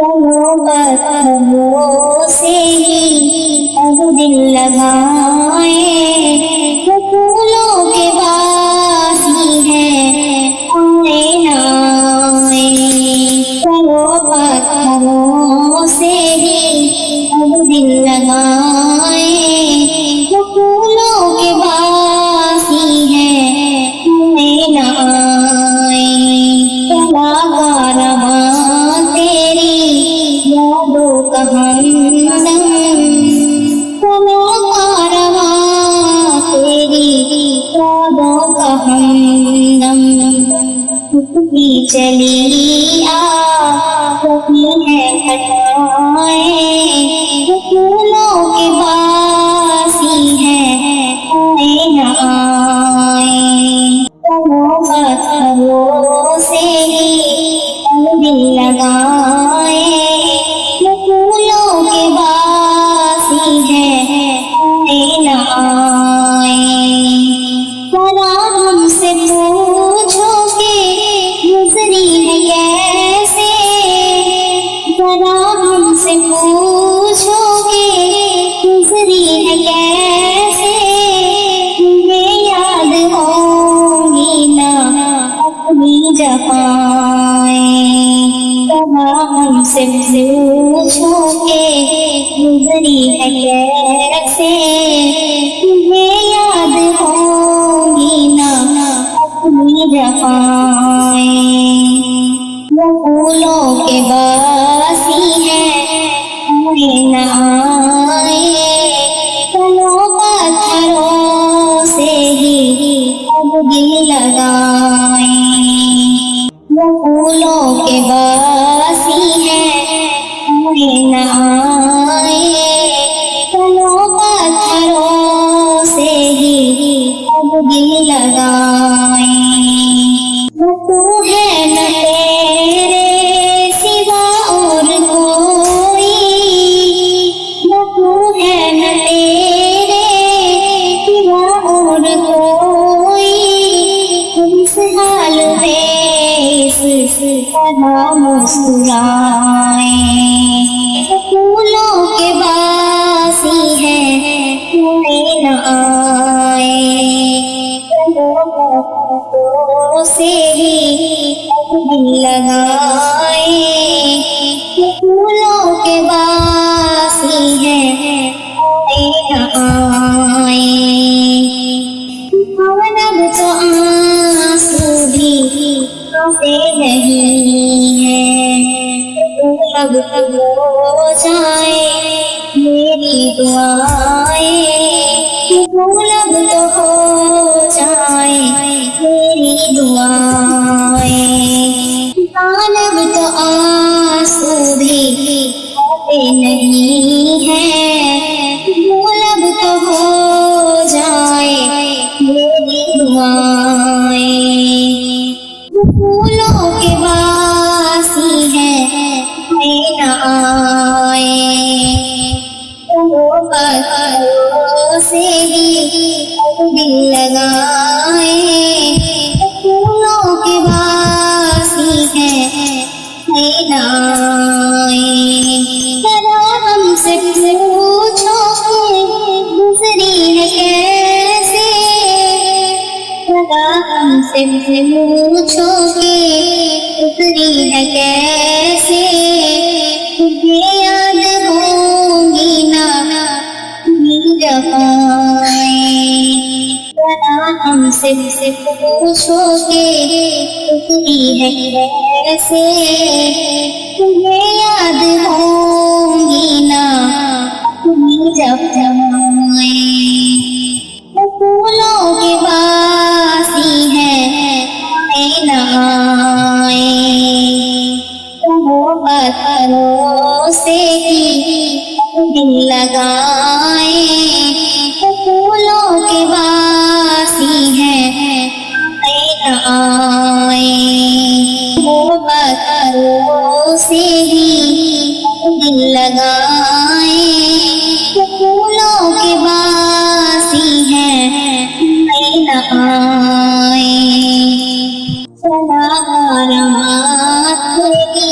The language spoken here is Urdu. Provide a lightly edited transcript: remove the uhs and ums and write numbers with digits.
پتھروں سے ہی اب دل لگائے، وہ پھولوں کے باسی ہیں آئے نہ آئے۔ پتھروں سے ہی اب دل لگائے، وہ پھولوں کے باسی ہیں آئے نہ آئے۔ چلا کارواں تیری یادوں کا ہمدم، چلا کارواں تیری یادوں کا ہمدم، اٹھتی چلی آ رہی ہے گھٹائیں، وہ پھولوں کے باسی ہیں آئے نہ آئے۔ پتھروں سے ہی اب دل لگائے، وہ پھولوں کے باسی ہیں آئے نہ آئے۔ ذرا ہم سے پوچھو کہ گزری ہے کیسے، ذرا ہم سے پوچھو کہ گزری ہے کیسے، تمہیں یاد ہونگی نہ اپنی جفائیں۔ ذرا ہم سے پوچھو کہ گزری ہے کیسے، تمہیں یاد ہونگی نہ اپنی جفائیں۔ وہ پھولوں کے باسی ہیں آئے نہ آئے، چلو پتھروں سے ہی اب دل لگائے۔ وہ پھولوں کے باسی ہیں آئے نہ آئے، چلو پتھروں سے ہی اب دل لگائے۔ وہ تو ہے نہ تیرے سوا اور کوئی، وہ تو ہے نہ تیرے سوا اور کوئی، اس حال میں اس طرح مسکرائیں۔ وہ پھولوں کے باسی ہیں آئے نہ آئے، پتھروں سے ہی اب دل لگائے، وہ پھولوں کے باسی ہیں آئے نہ آئے۔ اور اب تو آنسو بھی آتے نہیں ہیں، اب ہو جائے میری دعائیں، اب تو ہو جائے میری دعائیں۔ اب تو آنسو بھی آتے نہیں ہیں، اب تو ہو جائے میری دعائیں۔ پھولوں کے باسی ہیں آئے نہ آئے، پتھروں سے ہی اب دل لگائے، پھولوں کے باسی ہیں آئے نہ آئے۔ ذرا ہم سے پوچھو کہ گزری ہے کیسے، ذرا ہم سے پوچھو کہ گزری ہے کیسے، تمہیں یاد ہونگی نہ اپنی جفائیں۔ ذرا ہم سے پوچھو کہ گزری ہے کیسے، تمہیں یاد ہونگی نہ اپنی جفائیں۔ وہ پھولوں کے باسی ہیں آئے نہ آئے، پتھروں سے ہی دل لگائے، وہ پھولوں کے باسی ہیں آئے نہ آئے۔ پتھروں سے ہی دل لگائے، وہ پھولوں کے باسی ہیں آئے نہ آئے۔ چلا رہا تیری